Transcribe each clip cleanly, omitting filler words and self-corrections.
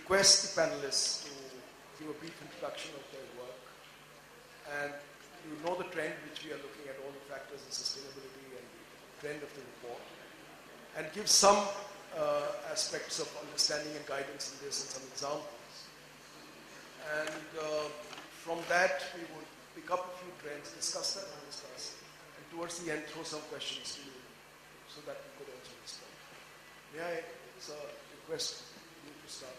request the panelists to give a brief introduction of their work. And you know the trend which we are looking at, all the factors in sustainability and the trend of the report. And give some aspects of understanding and guidance in this and some examples. And from that, we would pick up a few trends, discuss that and discuss. And towards the end, throw some questions to you so that we could also respond. May I request you to start,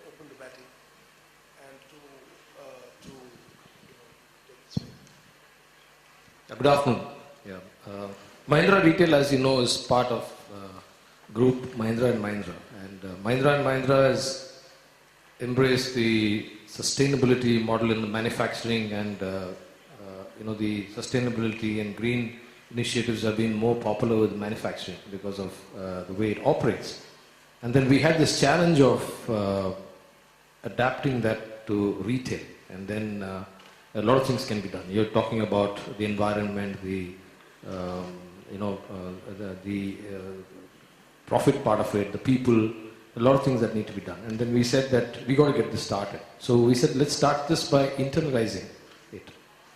open the batting and to take this way. Good afternoon. Yeah. Mahindra Retail, as you know, is part of group Mahindra and Mahindra. And Mahindra and Mahindra has embraced the sustainability model in the manufacturing, and the sustainability and green initiatives have been more popular with manufacturing because of the way it operates. And then we had this challenge of adapting that to retail, and then a lot of things can be done. You're talking about the environment, the profit part of it, the people, a lot of things that need to be done. And then we said that we got to get this started. So we said, let's start this by internalizing it.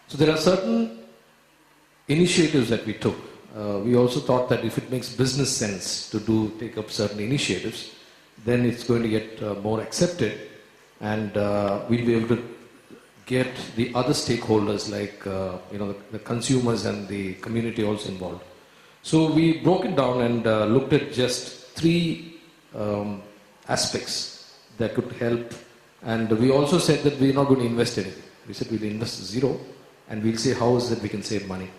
So there are certain initiatives that we took. We also thought that if it makes business sense to take up certain initiatives, then it's going to get more accepted, and we'll be able to get the other stakeholders like the consumers and the community also involved. So we broke it down and looked at just 3 aspects that could help, and we also said that we're not going to invest anything. We said we'll invest 0 and we'll see how is that we can save money.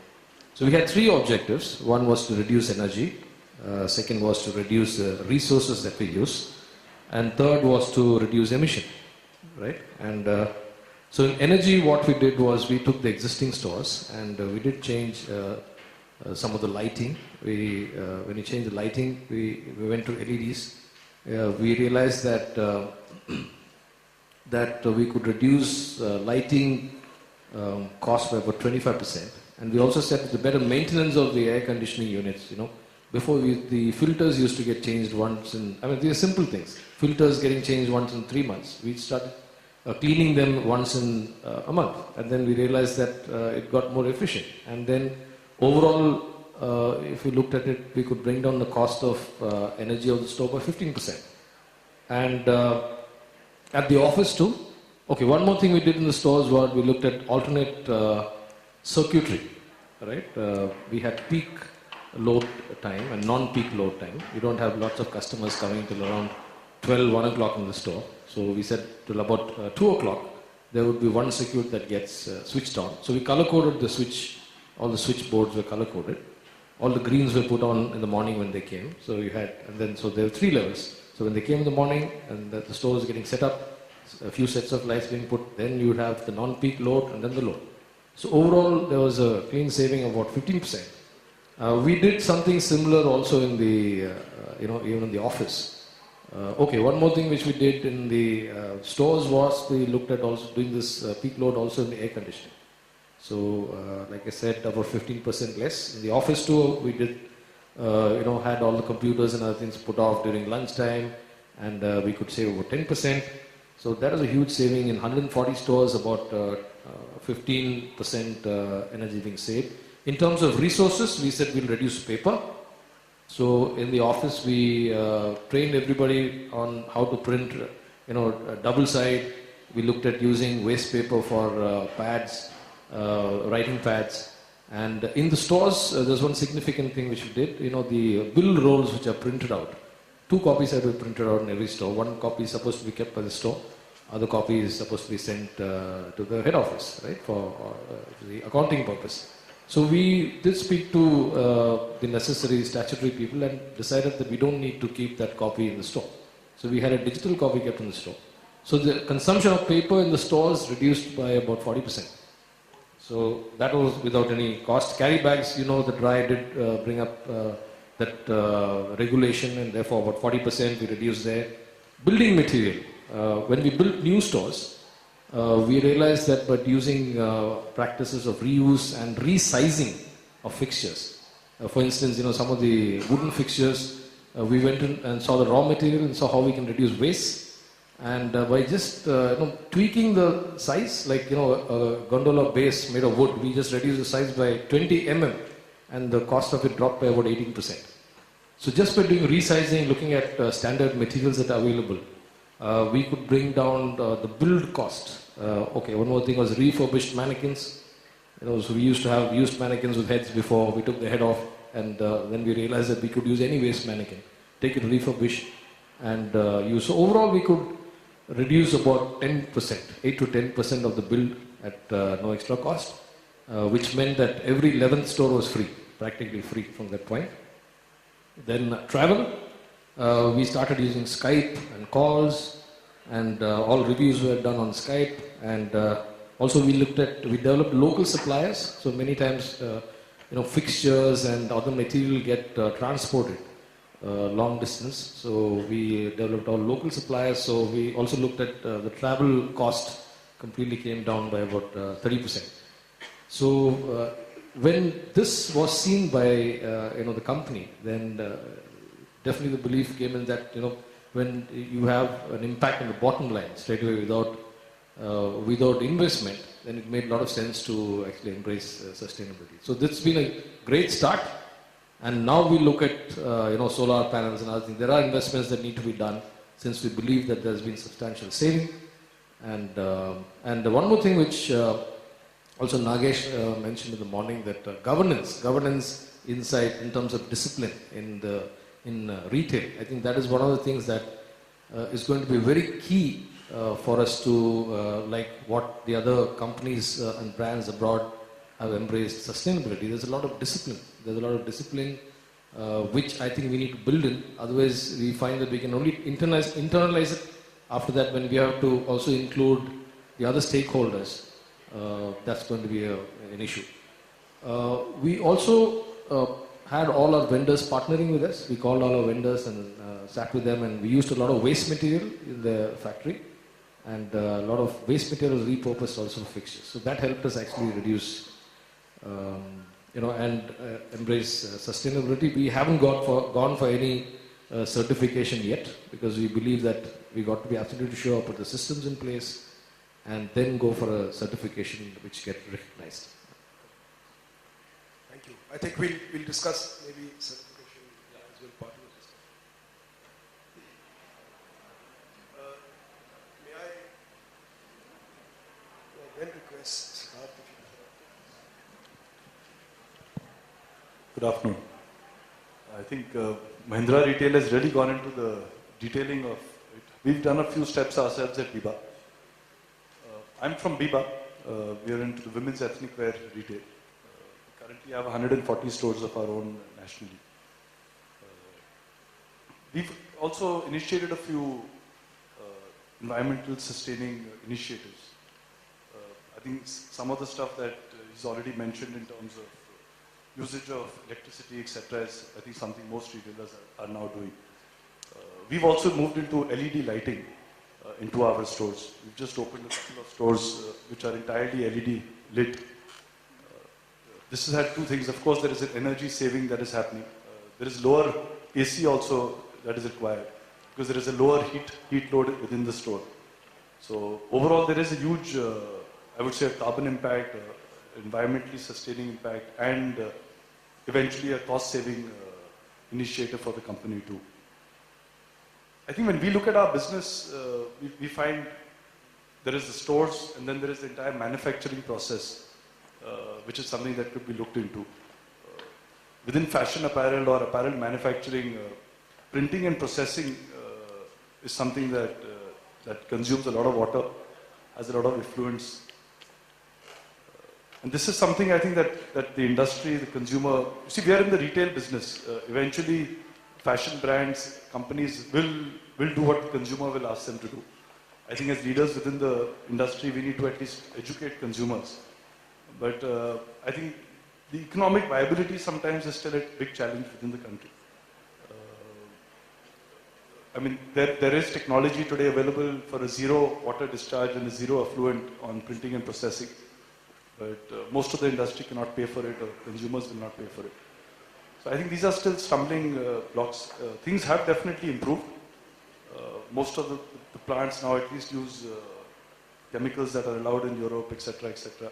So we had 3 objectives. One was to reduce energy, second was to reduce resources that we use, and third was to reduce emission, right? And so in energy, what we did was we took the existing stores and we did change some of the lighting. When we changed the lighting, we went to LEDs. We realized that we could reduce lighting cost by about 25%. And we also said the better maintenance of the air conditioning units. Before the filters used to get changed once in, these are simple things. Filters getting changed once in 3 months. We started cleaning them once in a month, and then we realized that it got more efficient. And then overall, if we looked at it, we could bring down the cost of energy of the store by 15%. And at the office too. Okay, one more thing we did in the stores was we looked at alternate circuitry, right? We had peak load time and non-peak load time. We don't have lots of customers coming till around 12, 1 o'clock in the store. So we said till about 2 o'clock, there would be one circuit that gets switched on. So we color-coded the switch, all the switch boards were color-coded. All the greens were put on in the morning when they came. So you had, and then, so there were 3 levels. So when they came in the morning and the store was getting set up, a few sets of lights being put, then you would have the non-peak load and then the load. So overall, there was a clean saving of about 15%. We did something similar also in the, even in the office. Okay, one more thing which we did in the stores was we looked at also doing this peak load also in the air conditioning. So, like I said, about 15% less. In the office too, we did, had all the computers and other things put off during lunchtime, and we could save over 10%. So that is a huge saving. In 140 stores, about 15% energy being saved. In terms of resources, we said we'll reduce paper. So in the office, we trained everybody on how to print, double side. We looked at using waste paper for pads, writing pads. And in the stores, there's one significant thing which we did. The bill rolls which are printed out. 2 copies have to be printed out in every store. 1 copy is supposed to be kept by the store. Other copy is supposed to be sent to the head office, right, for the accounting purpose. So we did speak to the necessary statutory people and decided that we don't need to keep that copy in the store. So we had a digital copy kept in the store. So the consumption of paper in the stores reduced by about 40%. So that was without any cost. Carry bags, the DRI did bring up that regulation, and therefore about 40% we reduced there. Building material. When we built new stores, we realized that by using practices of reuse and resizing of fixtures. For instance, some of the wooden fixtures, we went in and saw the raw material and saw how we can reduce waste And by just tweaking the size, like a gondola base made of wood, we just reduced the size by 20 and the cost of it dropped by about 18%. So just by doing resizing, looking at standard materials that are available, we could bring down the build cost. One more thing was refurbished mannequins. So we used to have used mannequins with heads before. We took the head off, and then we realized that we could use any waste mannequin, take it refurbished, and use. So overall, we could reduce about 10%, 8 to 10% of the build at no extra cost, which meant that every 11th store was free, practically free from that point. Then travel, we started using Skype and calls, and all reviews were done on Skype, and also we developed local suppliers. So many times, fixtures and other material get transported long distance. So we developed our local suppliers. So we also looked at the travel cost completely came down by about 30%. So when this was seen by the company, then definitely the belief came in that when you have an impact on the bottom line straight away without investment, then it made a lot of sense to actually embrace sustainability. So this has been a great start, and now we look at solar panels and other things. There are investments that need to be done since we believe that there has been substantial saving. And one more thing which also Nagesh mentioned in the morning, that governance insight in terms of discipline in retail. I think that is one of the things that is going to be very key for us to, like what the other companies and brands abroad have embraced sustainability. There's a lot of discipline. There's a lot of discipline which I think we need to build in. Otherwise, we find that we can only internalize it. After that, when we have to also include the other stakeholders, that's going to be an issue. We also had all our vendors partnering with us. We called all our vendors and sat with them, and we used a lot of waste material in the factory, and a lot of waste material was repurposed also for fixtures. So that helped us actually reduce, and embrace sustainability. We haven't gone for any certification yet, because we believe that we got to be absolutely sure, put the systems in place, and then go for a certification which get recognized. Thank you. I think we'll discuss maybe certification as well, part of the discussion. May I then request Siddharth if you Good afternoon. I think Mahindra Retail has really gone into the detailing of it. We've done a few steps ourselves at Biba. I'm from Biba. We are into the women's ethnic wear retail. Currently have 140 stores of our own nationally. We've also initiated a few environmental sustaining initiatives. I think some of the stuff that is already mentioned in terms of usage of electricity, etc., is I think something most retailers are now doing. We've also moved into LED lighting into our stores. We've just opened a couple of stores which are entirely LED lit. This has had two things. Of course, there is an energy saving that is happening. There is lower AC also that is required, because there is a lower heat load within the store. So overall, there is a huge, I would say, a carbon impact, environmentally sustaining impact, and eventually a cost-saving initiative for the company too. I think when we look at our business, we find there is the stores, and then there is the entire manufacturing process, which is something that could be looked into. Within fashion apparel or apparel manufacturing, printing and processing is something that consumes a lot of water, has a lot of effluents. And this is something I think that the industry, the consumer, see, we are in the retail business. Eventually, fashion brands, companies will do what the consumer will ask them to do. I think as leaders within the industry, we need to at least educate consumers. But I think the economic viability sometimes is still a big challenge within the country. I mean, there is technology today available for a zero water discharge and a zero effluent on printing and processing. But most of the industry cannot pay for it, or consumers will not pay for it. So I think these are still stumbling blocks. Things have definitely improved. most of the plants now at least use chemicals that are allowed in Europe, etc., etc.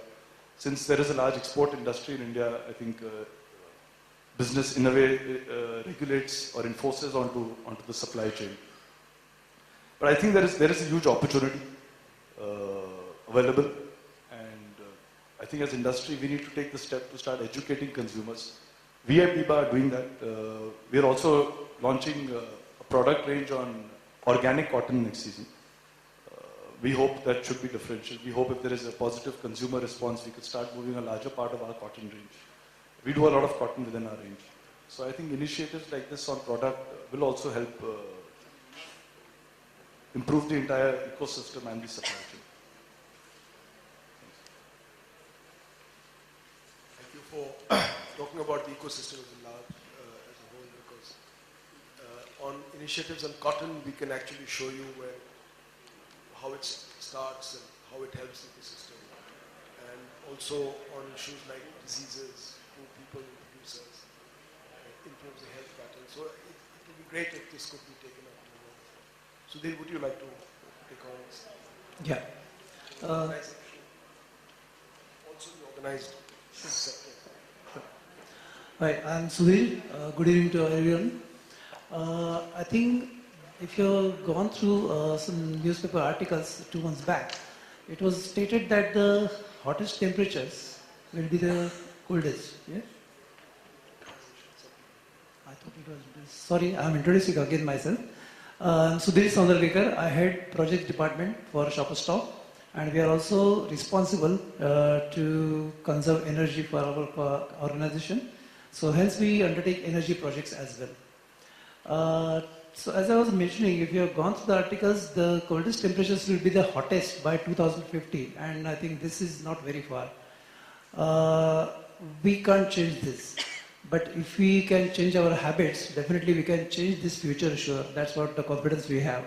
Since there is a large export industry in India, I think business in a way regulates or enforces onto the supply chain. But I think there is a huge opportunity available, and I think as industry we need to take the step to start educating consumers. We at Biba are doing that. We are also launching a product range on organic cotton next season. We hope that should be differential. We hope if there is a positive consumer response, we could start moving a larger part of our cotton range. We do a lot of cotton within our range. So I think initiatives like this on product will also help improve the entire ecosystem and the supply chain. Thank you for talking about the ecosystem as a large, as a whole, because on initiatives on cotton, we can actually show you how it starts and how it helps the ecosystem. And also on issues like diseases, poor people, producers, improves the health pattern. So it would be great if this could be taken up. Sudhir, would you like to take on this? Yeah. Also the organized sector. Hi, I'm Sudhir. Good evening to everyone. I think if you've gone through some newspaper articles 2 months back, it was stated that the hottest temperatures will be the coldest. Yeah? I thought it was. Sorry, I'm introducing again myself. Sudhir Saundarvekar. I head project department for Shoppers Stop, and we are also responsible to conserve energy for our organization. So hence we undertake energy projects as well. So as I was mentioning, if you have gone through the articles, the coldest temperatures will be the hottest by 2050, and I think this is not very far. We can't change this, but if we can change our habits, definitely we can change this future, sure. That's what the confidence we have.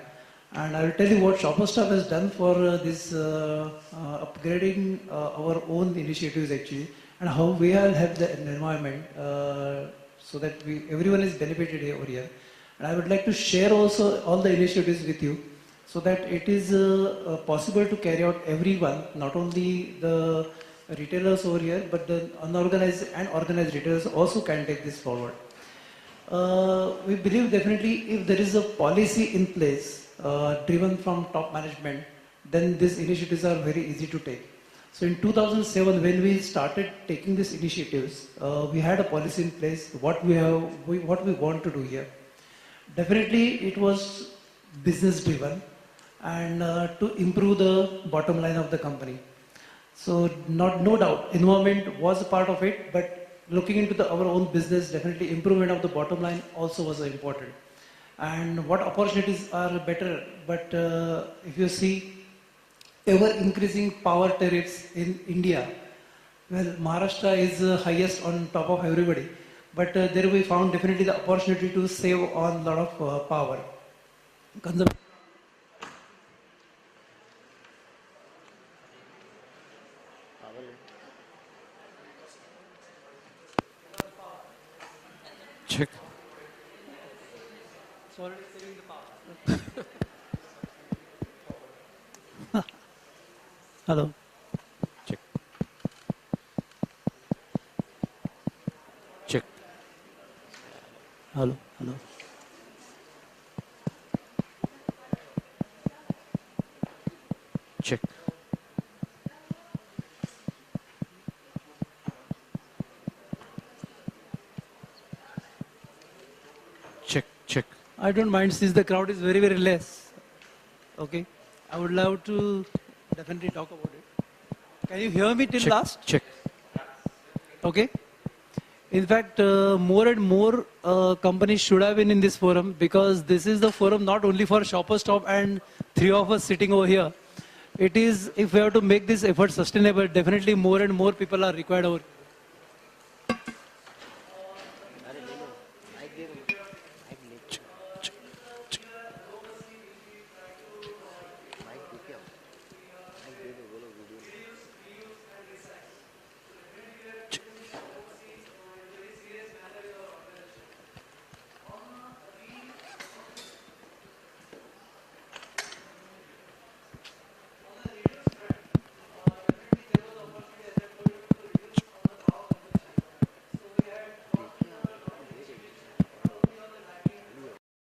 And I will tell you what Shoppers Stop has done for this upgrading our own initiatives actually, and how we have helped the environment so that everyone is benefited over here. And I would like to share also all the initiatives with you so that it is possible to carry out everyone, not only the retailers over here, but the unorganized and organized retailers also can take this forward. We believe definitely if there is a policy in place driven from top management, then these initiatives are very easy to take. So in 2007, when we started taking these initiatives, we had a policy in place, what we want to do here. Definitely it was business driven and to improve the bottom line of the company. So no doubt, environment was a part of it, but looking into our own business, definitely improvement of the bottom line also was important. And what opportunities are better, but if you see ever increasing power tariffs in India, well, Maharashtra is highest on top of everybody. But there we found definitely the opportunity to save on a lot of power. Check. It's already saving the power. Hello. Check. Check. Hello. Hello. Check. Check. I don't mind since the crowd is very, very less. Okay. I would love to definitely talk about it. Can you hear me till last? Check. Okay. In fact, more and more companies should have been in this forum, because this is the forum not only for Shoppers Stop and 3 of us sitting over here. It is, if we have to make this effort sustainable, definitely more and more people are required over